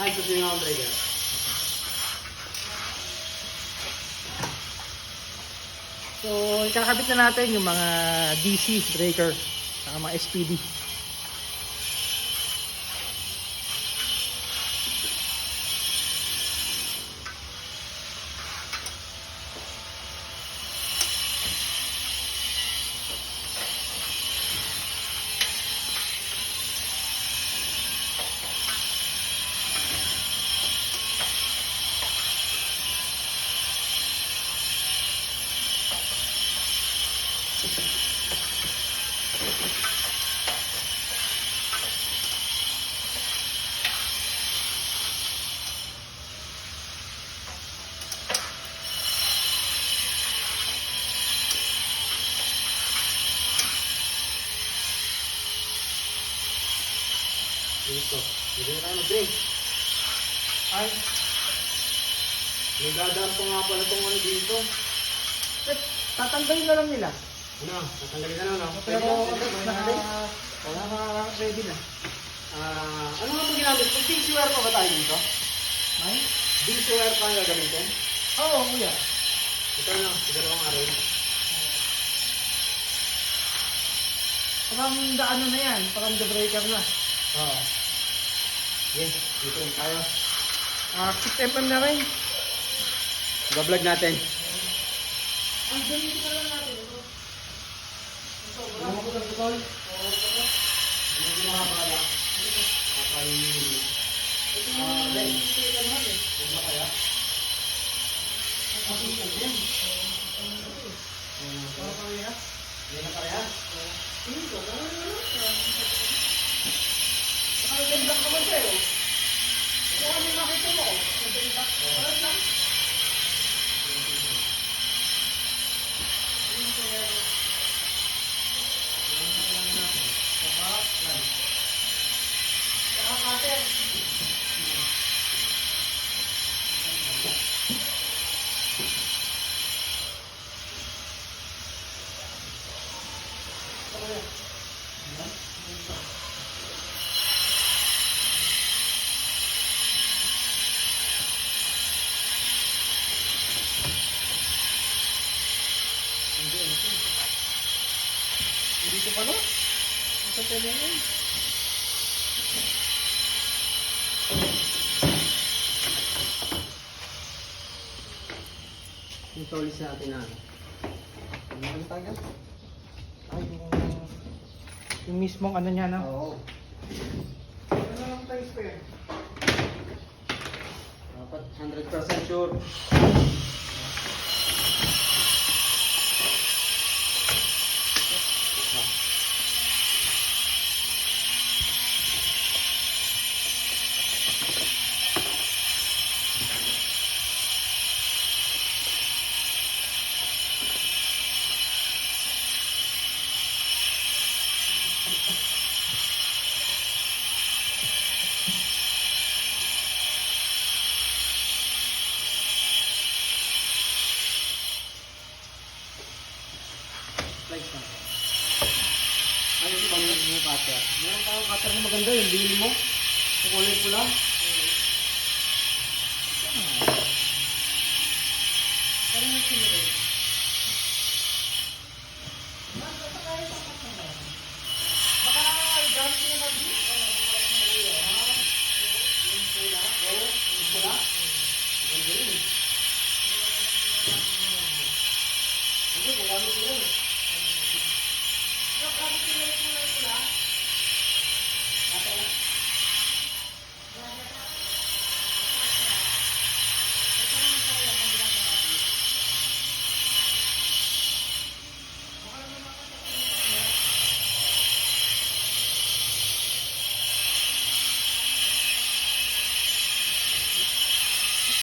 Ay, ito yung ako trigger. So, ikakabit na natin yung mga DC breaker, saka mga SPD. Dito. Dito na tayo mag-drink. Ay. Nagdadaan pa nga pala itong ano dito. Tatanggalin na lang nila. Ano? Tatanggalin na lang, no? Pero, Wala ready na. ano nga po ginamit? Kung DC-wire pa ba tayo dito? Ay? DC-wire pa yung gagamitin? Oo, kuya. Ito na, dalawang araw. Parang ano na yan, parang the breaker na. Oo. Yes, dito rin tayo. 6mm na rin. Iba-vlog natin. Ang ganito na lang natin. Ano ko ng putol? Ano ko mga pala? Ben, huwag na kaya? Hindi na kaya? Nakalitindak naman sa'yo. Kung ano yung nakita mo, nakalitindak. Parang lang. Dito pa no? Ito pwede na yun. Ito ulit sa atin na. Ano tayo? Ay, yung mismong ano niya, no? Oo. Ano lang tayo spare? Dapat 100% sure. Slice na. Ano yung pang yung cutter? Meron tayong cutter na maganda, yung bili mo. Sa kulay pula.